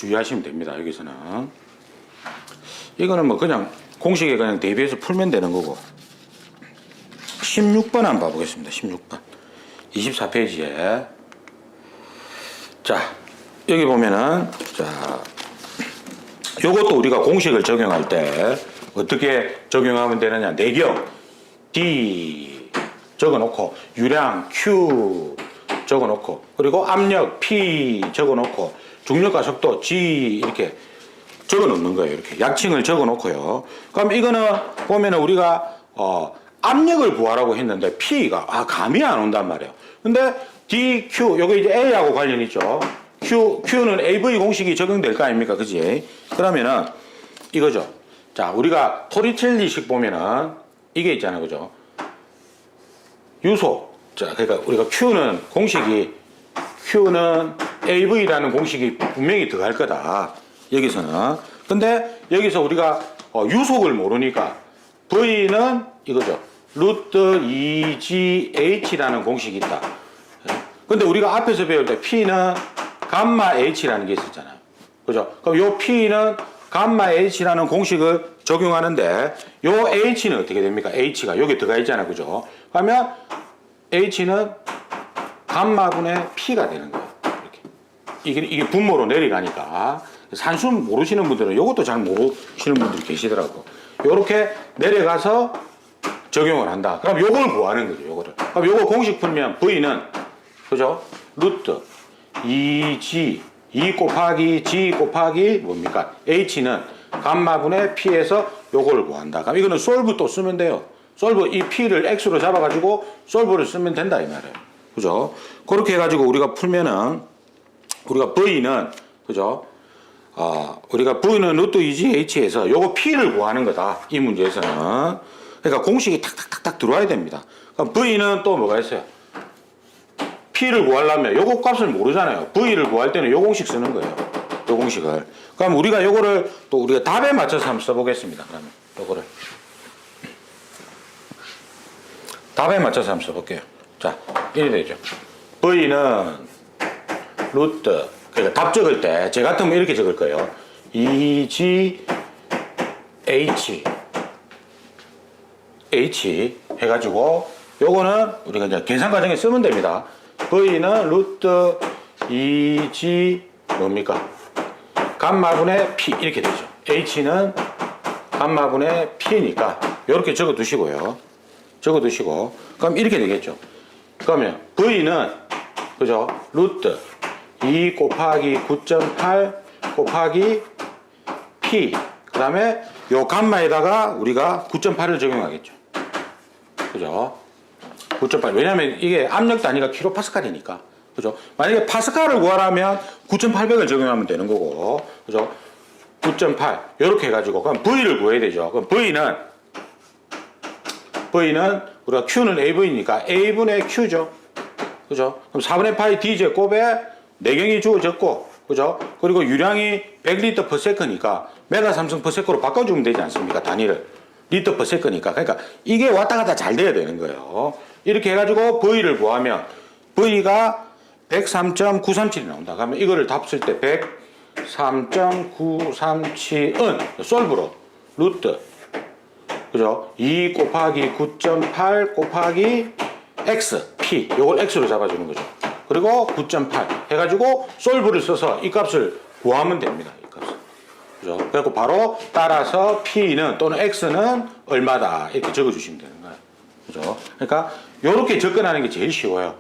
주의하시면 됩니다. 여기서는 이거는 뭐 그냥 공식에 그냥 대비해서 풀면 되는 거고. 16번 한번 봐보겠습니다. 16번 24페이지에 자 여기 보면은 자 요것도 우리가 공식을 적용할 때 어떻게 적용하면 되느냐. 내경 D 적어놓고 유량 Q 적어놓고 그리고 압력 P 적어놓고 중력과 속도 G 이렇게 적어놓는 거예요. 이렇게 약칭을 적어놓고요. 그럼 이거는 보면은 우리가 압력을 구하라고 했는데 P가 감이 안 온단 말이에요. 근데 DQ 요거 이제 A하고 관련 있죠. Q는 AV 공식이 적용될 거 아닙니까? 그지? 그러면은 이거죠. 자, 우리가 토리첼리식 보면은 이게 있잖아요. 그죠? 유소. 자, 그러니까 우리가 Q는 AV라는 공식이 분명히 들어갈 거다. 여기서는. 근데 여기서 우리가 유속을 모르니까 V는 이거죠. 루트 2GH라는 공식이 있다. 근데 우리가 앞에서 배울 때 P는 감마 H라는 게 있었잖아요. 그죠? 그럼 요 P는 감마 H라는 공식을 적용하는데 요 H는 어떻게 됩니까? H가 여기 들어가 있잖아요. 그죠? 그러면 H는 감마분의 P가 되는 거예요. 이렇게. 이게 분모로 내려가니까 산수 모르시는 분들은 이것도 잘 모르시는 분들이 계시더라고. 요렇게 내려가서 적용을 한다. 그럼 요걸 구하는 거죠. 요거를. 그럼 요거 공식 풀면 V는 그죠? 루트 2G 2 곱하기 G 곱하기 뭡니까? H는 감마분의 P에서 요걸 구한다. 그럼 이거는 솔브 또 쓰면 돼요. 솔브 이 P를 X로 잡아가지고 솔브를 쓰면 된다 이 말이에요. 그죠? 그렇게 해가지고 우리가 풀면은 우리가 V는 그죠? 우리가 V는 루트 2GH에서 요거 P를 구하는 거다. 이 문제에서는. 그러니까 공식이 탁탁탁탁 들어와야 됩니다. 그럼 V는 또 뭐가 있어요? P를 구하려면 요거 값을 모르잖아요. V를 구할 때는 요 공식 쓰는 거예요. 요 공식을. 그럼 우리가 요거를 또 우리가 답에 맞춰서 한번 써보겠습니다. 그러면 요거를. 답에 맞춰서 한번 써볼게요. 자, 이래 되죠. V는 루트, 그러니까 답 적을 때, 제 같으면 이렇게 적을 거예요. 2GH 해가지고, 요거는 우리가 이제 계산 과정에 쓰면 됩니다. V는 루트 2G 뭡니까? 감마분의 P 이렇게 되죠. H는 감마분의 P니까 이렇게 적어 두시고요. 적어 두시고 그럼 이렇게 되겠죠. 그러면 V는 그죠? 루트 2 곱하기 9.8 곱하기 P 그 다음에 요 감마에다가 우리가 9.8을 적용하겠죠. 그죠? 9.8 왜냐면 이게 압력 단위가 킬로파스칼이니까 그죠? 만약에 파스칼을 구하라면 9,800을 적용하면 되는 거고 그죠? 9.8 이렇게 해가지고 그럼 V를 구해야 되죠. 그럼 V는 우리가 Q는 AV니까 A분의 Q죠. 그죠? 그럼 4분의 파이 D제곱에 내경이 주어졌고 그죠? 그리고 유량이 100리터 per sec니까 메가 삼성 per sec로 바꿔주면 되지 않습니까? 단위를 리터 per sec니까 그러니까 이게 왔다 갔다 잘 돼야 되는 거예요. 이렇게 해가지고 V를 구하면 V가 103.937이 나온다. 그러면 이거를 답 쓸 때 103.937은 솔브로 루트 그죠? 2 곱하기 9.8 곱하기 X, P 요걸 X로 잡아주는 거죠. 그리고 9.8 해가지고 솔브를 써서 이 값을 구하면 됩니다. 이 값을. 그죠? 그래서 바로 따라서 P는 또는 X는 얼마다 이렇게 적어주시면 되는 거예요. 그죠? 그러니까 요렇게 접근하는 게 제일 쉬워요.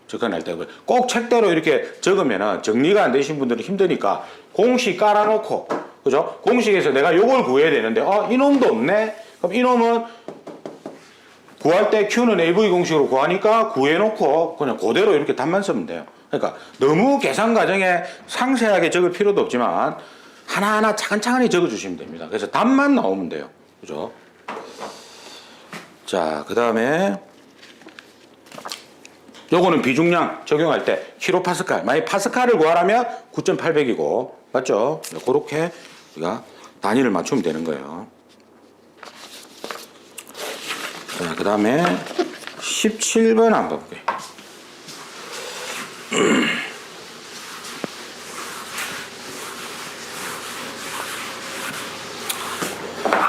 접근할 때 꼭 책대로 이렇게 적으면은 정리가 안 되신 분들은 힘드니까 공식 깔아놓고 그죠? 공식에서 내가 요걸 구해야 되는데 이놈도 없네. 그럼 이놈은 구할 때 Q는 AV 공식으로 구하니까 구해놓고 그냥 그대로 이렇게 답만 쓰면 돼요. 그러니까 너무 계산 과정에 상세하게 적을 필요도 없지만 하나하나 차근차근히 적어주시면 됩니다. 그래서 답만 나오면 돼요. 그죠? 자, 그 다음에 요거는 비중량 적용할 때 킬로파스칼. 만약 파스칼을 구하라면 9,800이고 맞죠? 그렇게 우리가 단위를 맞추면 되는 거예요. 자, 그 다음에 17번 한번 볼게요.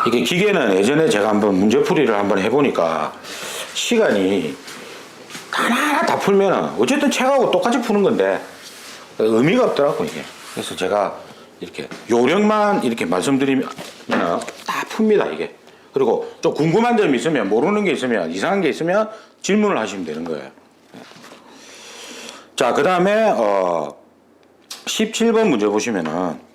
이게 기계는 예전에 제가 한번 문제풀이를 한번 해보니까 시간이 하나하나 다 풀면은 어쨌든 책하고 똑같이 푸는 건데 의미가 없더라고 이게. 그래서 제가 이렇게 요령만 이렇게 말씀드리면 다 풉니다 이게. 그리고 좀 궁금한 점이 있으면 모르는 게 있으면 이상한 게 있으면 질문을 하시면 되는 거예요. 자, 그 다음에 17번 문제 보시면은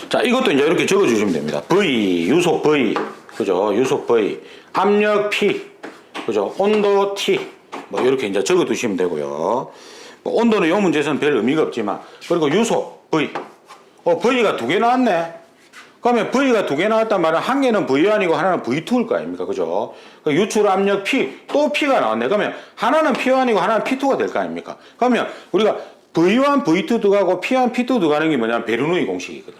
자 이것도 이제 이렇게 적어 주시면 됩니다. V 유속 V 그죠? 유속 V 압력 P 그죠? 온도 T 뭐 이렇게 이제 적어 두시면 되고요. 뭐 온도는 이 문제에서는 별 의미가 없지만 그리고 유속 V V가 두 개 나왔네. 그러면 V가 두 개 나왔단 말은 한 개는 V1이고 하나는 V2일 거 아닙니까? 그죠? 유출 압력 P 또 P가 나왔네. 그러면 하나는 P1이고 하나는 P2가 될 거 아닙니까? 그러면 우리가 V1, V2 들어가고 P1, P2 들어가는 게 뭐냐면 베르노이 공식이거든.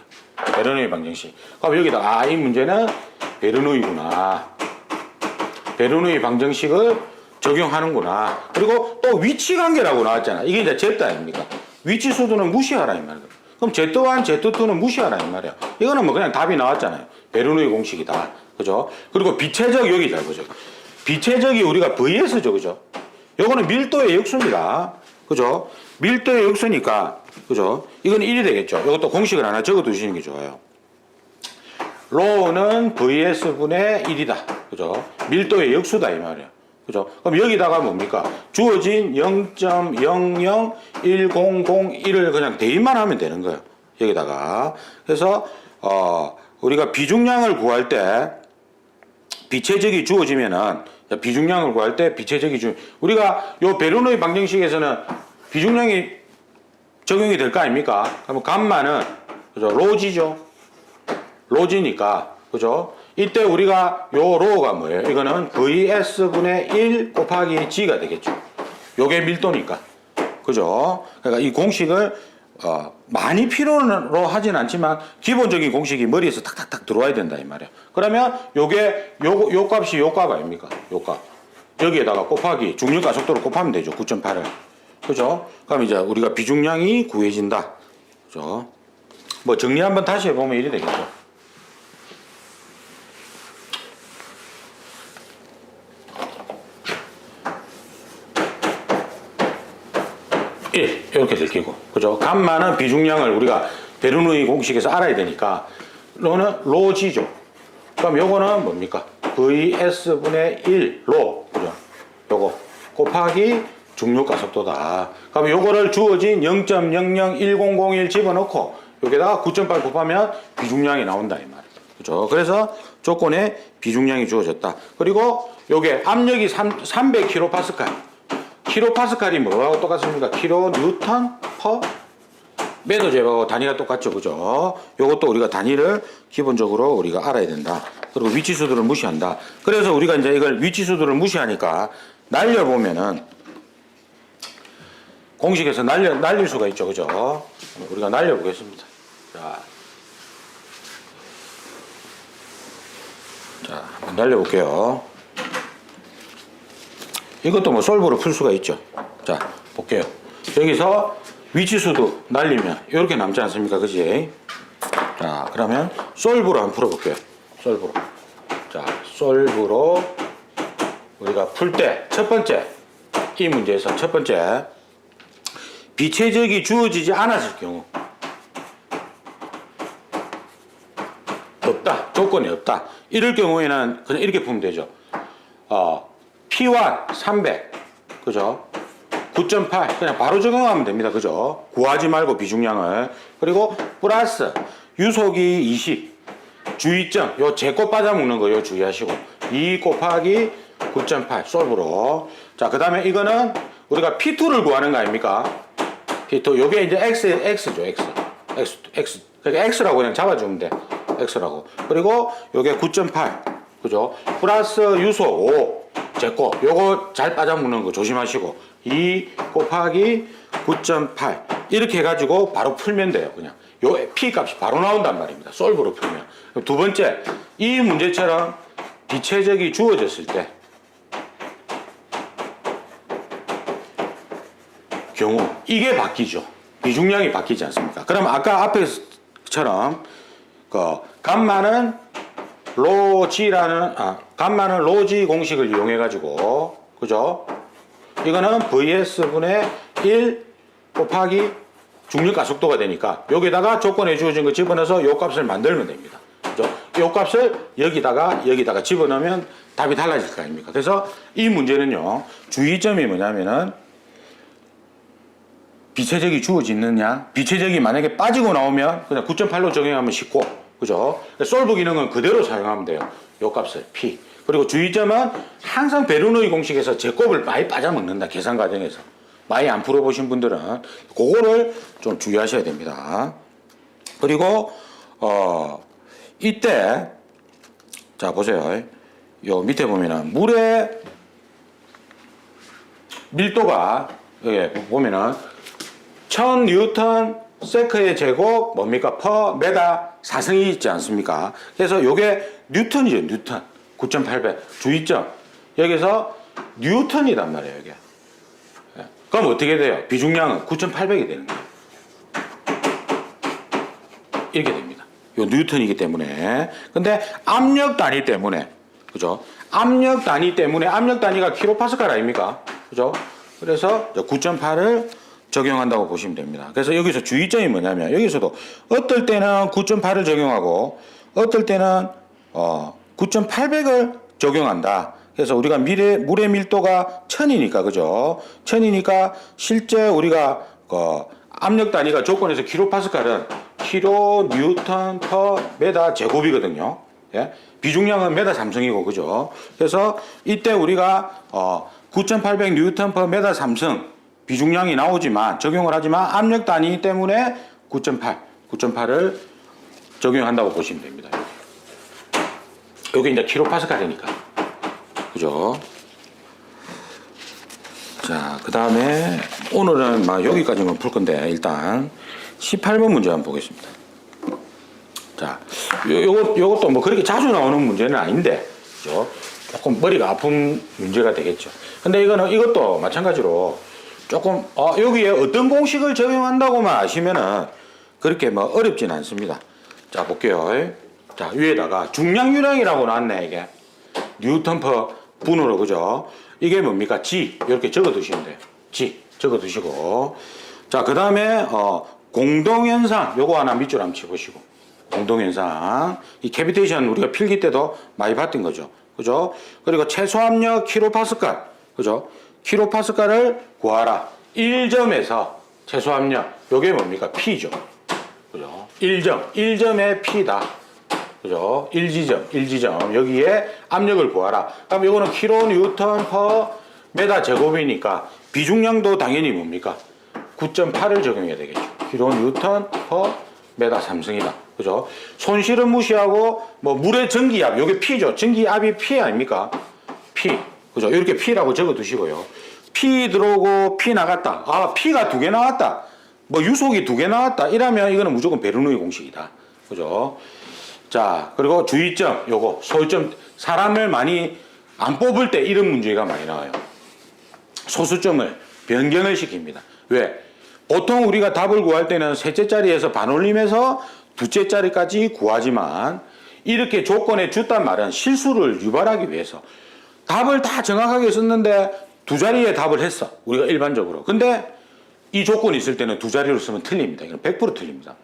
베르노이 방정식. 그럼 여기다 이 문제는 베르노이구나. 베르노이 방정식을 적용하는구나. 그리고 또 위치 관계라고 나왔잖아. 이게 이제 Z 아닙니까? 위치 수도는 무시하라 이 말이야. 그럼 Z1, Z2는 무시하라 이 말이야. 이거는 뭐 그냥 답이 나왔잖아요. 베르노이 공식이다. 그죠? 그리고 비체적 여기 잘 보죠. 비체적이 우리가 VS죠. 그죠? 요거는 밀도의 역수입니다. 그죠? 밀도의 역수니까 그죠? 이건 1이 되겠죠. 이것도 공식을 하나 적어 두시는 게 좋아요. 로는 VS분의 1이다. 그죠? 밀도의 역수다 이 말이야. 그죠? 그럼 여기다가 뭡니까? 주어진 0.0010001을 그냥 대입만 하면 되는 거예요. 여기다가. 그래서 우리가 비중량을 구할 때 비체적이 주어지면은 비중량을 구할 때 비체적이 우리가 요 베르노이 방정식에서는 비중량이 적용이 될 거 아닙니까? 그럼 감마는 그죠? 로지죠. 로지니까 그죠? 이때 우리가 요 로가 뭐예요? 이거는 VS분의 1 곱하기 G가 되겠죠. 요게 밀도니까. 그죠? 그러니까 이 공식을 많이 필요로 하진 않지만 기본적인 공식이 머리에서 탁탁탁 들어와야 된다 이 말이야. 그러면 요게 요 값이 요 값 아닙니까? 요 값. 여기에다가 곱하기 중력 가속도를 곱하면 되죠. 9.8을. 그죠? 그럼 이제 우리가 비중량이 구해진다. 그죠? 뭐 정리 한번 다시 해보면 이래 되겠죠. 이렇게 될 끼고. 그죠? 감마는 비중량을 우리가 베르노이 공식에서 알아야 되니까 로는 로지죠. 그럼 요거는 뭡니까? VS분의 1 로. 그죠? 요거 곱하기 중력 가속도다. 그럼 요거를 주어진 0.001001 집어넣고 여기다가 9.8 곱하면 비중량이 나온다 이 말이에요. 그죠? 그래서 조건에 비중량이 주어졌다. 그리고 요게 압력이 300kPa. 킬로파스칼이 뭐하고 똑같습니까? 킬로 뉴턴 퍼 매도 제곱하고 단위가 똑같죠. 그죠? 요것도 우리가 단위를 기본적으로 우리가 알아야 된다. 그리고 위치수들을 무시한다. 그래서 우리가 이제 이걸 위치수들을 무시하니까 날려보면은 공식에서 날릴 수가 있죠. 그죠? 우리가 날려보겠습니다. 자, 한번 날려볼게요. 이것도 뭐 솔브로 풀 수가 있죠. 자, 볼게요. 여기서 위치수도 날리면 이렇게 남지 않습니까? 그지? 자, 그러면 솔브로 한번 풀어볼게요. 솔브로. 자, 솔브로 우리가 풀 때 첫 번째, 이 문제에서 첫 번째, 비체적이 주어지지 않았을 경우 없다. 조건이 없다. 이럴 경우에는 그냥 이렇게 풀면 되죠. P1 300 그죠? 9.8 그냥 바로 적용하면 됩니다. 그죠? 구하지 말고 비중량을. 그리고 플러스 유속이 20 주의점 요 제곱 빠져먹는 거 요 주의하시고 2 곱하기 9.8 솔브로. 자, 그 다음에 이거는 우리가 P2를 구하는 거 아닙니까? P2 요게 이제 X죠. X 그러니까 X라고 그냥 잡아주면 돼. X라고. 그리고 요게 9.8 그죠? 플러스 유속 5 제곱 요거 잘 빠져먹는 거 조심하시고 2 곱하기 9.8 이렇게 해가지고 바로 풀면 돼요. 그냥 요 P 값이 바로 나온단 말입니다. 솔브로 풀면. 두 번째, 이 문제처럼 비체적이 주어졌을 때 경우 이게 바뀌죠. 비중량이 바뀌지 않습니까? 그럼 아까 앞에처럼 그 감마는 감마는 로지 공식을 이용해 가지고 그죠? 이거는 VS분의 1 곱하기 중력 가속도가 되니까 여기다가 조건에 주어진 거 집어넣어서 요 값을 만들면 됩니다. 그죠? 요 값을 여기다가 집어넣으면 답이 달라질 거 아닙니까? 그래서 이 문제는요, 주의점이 뭐냐면은 비체적이 주어지느냐, 비체적이 만약에 빠지고 나오면 그냥 9.8로 적용하면 쉽고, 그죠? 솔브 기능은 그대로 사용하면 돼요. 요 값을 P. 그리고 주의점은 항상 베르노이 공식에서 제곱을 많이 빠져먹는다. 계산 과정에서. 많이 안 풀어보신 분들은 그거를 좀 주의하셔야 됩니다. 그리고 이때 자 보세요. 요 밑에 보면은 물의 밀도가 여기 보면은 1000뉴턴 세크의 제곱 뭡니까? 퍼 메다 4승이 있지 않습니까? 그래서 요게 뉴턴이죠. 뉴턴. 9,800. 주의점. 여기서 뉴턴이란 말이에요. 이게. 그럼 어떻게 돼요? 비중량은 9,800이 되는 거예요. 이렇게 됩니다. 요 뉴턴이기 때문에. 근데 압력 단위 때문에. 그죠? 압력 단위 때문에 압력 단위가 킬로파스칼 아닙니까? 그죠? 그래서 9.8을 적용한다고 보시면 됩니다. 그래서 여기서 주의점이 뭐냐면 여기서도 어떨 때는 9.8을 적용하고 어떨 때는 9,800을 적용한다. 그래서 우리가 물의 밀도가 1000이니까 그죠? 1000이니까 실제 우리가 압력 단위가 조건에서 킬로파스칼은 킬로 뉴턴 퍼 메다 제곱이거든요. 예? 비중량은 메다 3승이고 그죠? 그래서 이때 우리가 9,800 뉴턴 퍼 메다 3승 비중량이 나오지만 적용을 하지만 압력 단위 때문에 9.8을 적용한다고 보시면 됩니다. 여기 이제 킬로파스칼이니까 그죠? 자, 그 다음에 오늘은 막 여기까지만 풀 건데 일단 18번 문제 한번 보겠습니다. 자, 요것도 뭐 그렇게 자주 나오는 문제는 아닌데 그죠? 조금 머리가 아픈 문제가 되겠죠. 근데 이것도 마찬가지로 조금 여기에 어떤 공식을 적용한다고만 아시면은 그렇게 뭐 어렵진 않습니다. 자, 볼게요. 자, 위에다가 중량유량이라고 나왔네. 이게 뉴턴 퍼 분으로 그죠? 이게 뭡니까? G 이렇게 적어 두시면 돼요. G 적어 두시고, 자, 그 다음에 공동현상 요거 하나 밑줄 한번 쳐보시고, 공동현상 이 캐비테이션 우리가 필기 때도 많이 봤던 거죠. 그죠? 그리고 최소압력 킬로파스칼 그죠? 킬로파스칼을 구하라. 1점에서 최소압력 요게 뭡니까? P죠. 그죠? 1점의 P다. 그죠? 1지점 여기에 압력을 구하라. 그럼 이거는 킬로 뉴턴 퍼 메다 제곱이니까 비중량도 당연히 뭡니까? 9.8을 적용해야 되겠죠. 킬로 뉴턴 퍼 메다 3승이다. 그죠? 손실은 무시하고 뭐 물의 전기압 요게 P죠. 전기압이 P 아닙니까? P. 그죠? 이렇게 P라고 적어 두시고요. P 들어오고 P 나갔다. 아, P가 2개 나왔다. 뭐 유속이 2개 나왔다. 이러면 이거는 무조건 베르노이 공식이다. 그죠? 자, 그리고 주의점, 요거, 소수점, 사람을 많이 안 뽑을 때 이런 문제가 많이 나와요. 소수점을 변경을 시킵니다. 왜? 보통 우리가 답을 구할 때는 셋째 자리에서 반올림해서 둘째 자리까지 구하지만 이렇게 조건에 줬단 말은 실수를 유발하기 위해서 답을 다 정확하게 썼는데 두 자리에 답을 했어. 우리가 일반적으로. 근데 이 조건이 있을 때는 두 자리로 쓰면 틀립니다. 이건 100% 틀립니다.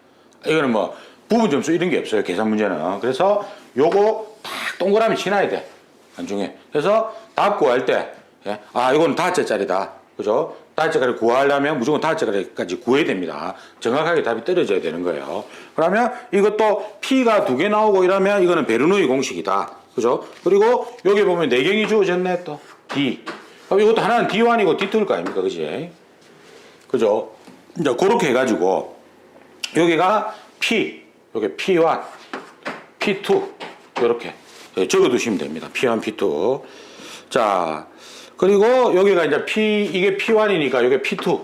이거는 뭐 부분 점수 이런 게 없어요. 계산 문제는. 그래서 요거 딱 동그라미 치놔야 돼. 안중에. 그래서 답 구할 때, 예? 아, 이건 다섯째 자리다. 그죠? 다섯째 자리 구하려면 무조건 다섯째 자리까지 구해야 됩니다. 정확하게 답이 떨어져야 되는 거예요. 그러면 이것도 P가 2개 나오고 이러면 이거는 베르노이 공식이다. 그죠? 그리고 여기 보면 내경이 주어졌네, 또. D. 그럼 이것도 하나는 D1이고 D2일 거 아닙니까? 그지? 그죠? 이제 그렇게 해가지고 여기가 P. 여기 P1, P2 이렇게 적어두시면 됩니다. P1, P2. 자, 그리고 여기가 이제 이게 P1이니까 이게 P2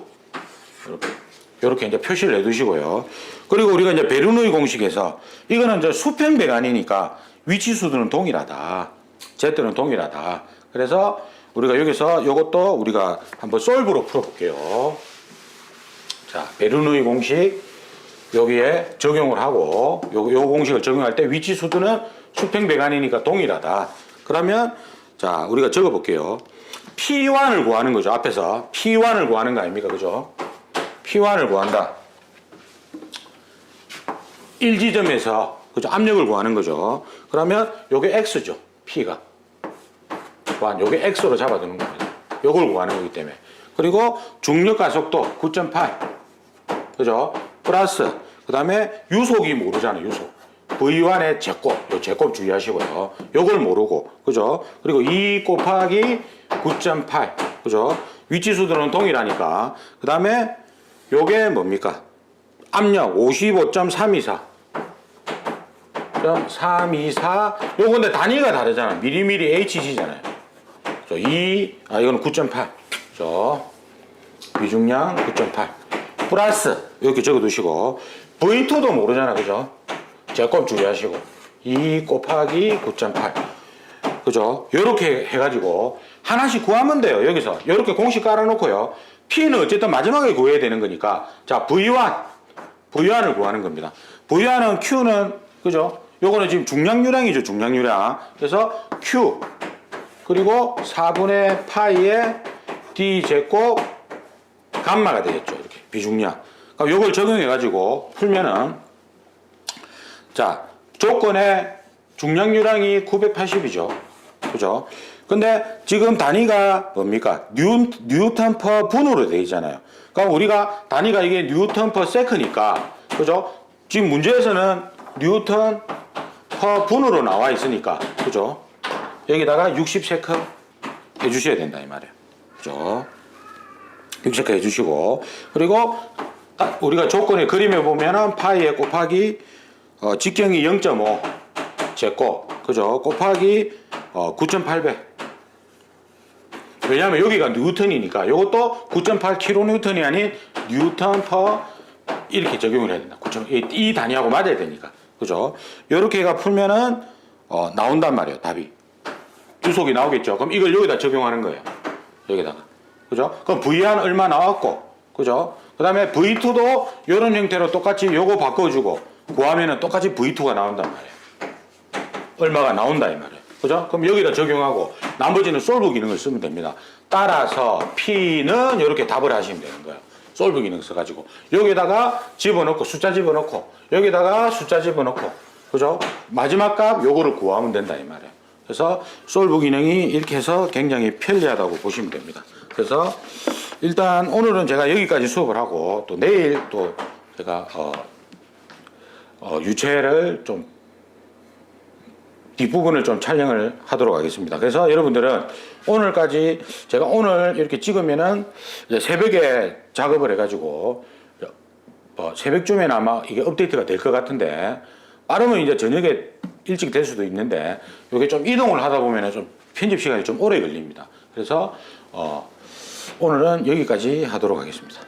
이렇게 이제 표시를 해두시고요. 그리고 우리가 이제 베르노이 공식에서 이거는 이제 수평 배관이니까 위치 수들은 동일하다. Z는 동일하다. 그래서 우리가 여기서 이것도 우리가 한번 솔브로 풀어볼게요. 자, 베르누이 공식 여기에 적용을 하고 요 공식을 적용할 때 위치 수들은 수평배관이니까 동일하다. 그러면 자, 우리가 적어 볼게요. P1을 구하는 거죠. 앞에서 P1을 구하는 거 아닙니까? 그죠? P1을 구한다. 1지점에서 그죠? 압력을 구하는 거죠. 그러면 요게 X죠. P가. 요게 X로 잡아두는 겁니다. 요걸 구하는 거기 때문에. 그리고 중력 가속도 9.8. 그죠? 플러스 그 다음에 유속이 모르잖아요. 유속. V1의 제곱. 요 제곱 주의하시고요. 요걸 모르고. 그죠? 그리고 2 곱하기 9.8. 그죠? 위치수들은 동일하니까. 그 다음에 요게 뭡니까? 압력 55.324. 324. 요거 근데 단위가 다르잖아. 미리미리 HG잖아요. 이거는 9.8. 그죠? 비중량 9.8. 플러스 이렇게 적어 두시고 V2도 모르잖아. 그죠? 제곱 주의하시고 2 곱하기 9.8. 그죠? 요렇게 해가지고 하나씩 구하면 돼요. 여기서 요렇게 공식 깔아놓고요. P는 어쨌든 마지막에 구해야 되는 거니까 자, V1을 구하는 겁니다. V1은 Q는 그죠? 요거는 지금 중량유량이죠. 중량유량. 그래서 Q 그리고 4분의 파이의 D 제곱 감마가 되겠죠. 이렇게 비중량. 그럼 요걸 적용해 가지고 풀면은 자, 조건에 중량유량이 980이죠. 그죠? 근데 지금 단위가 뭡니까? 뉴턴 퍼 분으로 되어 있잖아요. 그럼 우리가 단위가 이게 뉴턴 퍼 세크니까 그죠? 지금 문제에서는 뉴턴 퍼 분으로 나와 있으니까 그죠? 여기다가 60세크 해주셔야 된다 이 말이에요. 그죠? 60세크 해주시고 그리고 우리가 조건의 그림에 보면은 파이에 곱하기 직경이 0.5 제곱 그죠? 곱하기 9,800. 왜냐하면 여기가 뉴턴이니까 이것도 9.8 킬로뉴턴이 아닌 뉴턴 퍼 이렇게 적용을 해야 된다. 이 단위하고 맞아야 되니까. 그죠? 요렇게가 풀면은 나온단 말이에요. 답이. 유속이 나오겠죠. 그럼 이걸 여기다 적용하는 거예요. 여기다가. 그죠? 그럼 V1 얼마 나왔고. 그죠? 그 다음에 V2도 이런 형태로 똑같이 요거 바꿔주고 구하면은 똑같이 V2가 나온단 말이에요. 얼마가 나온다 이 말이에요. 그죠? 그럼 여기다 적용하고 나머지는 솔브 기능을 쓰면 됩니다. 따라서 P는 이렇게 답을 하시면 되는 거예요. 솔브 기능 써가지고 여기다가 집어넣고 숫자 집어넣고 여기다가 숫자 집어넣고 그죠? 마지막 값 요거를 구하면 된다 이 말이에요. 그래서 솔브 기능이 이렇게 해서 굉장히 편리하다고 보시면 됩니다. 그래서 일단 오늘은 제가 여기까지 수업을 하고 또 내일 또 제가 유체를 좀 뒷부분을 좀 촬영을 하도록 하겠습니다. 그래서 여러분들은 오늘까지 제가 오늘 이렇게 찍으면은 이제 새벽에 작업을 해가지고 새벽쯤에는 아마 이게 업데이트가 될 것 같은데 빠르면 이제 저녁에 일찍 될 수도 있는데 이게 좀 이동을 하다 보면은 좀 편집 시간이 좀 오래 걸립니다. 그래서 오늘은 여기까지 하도록 하겠습니다.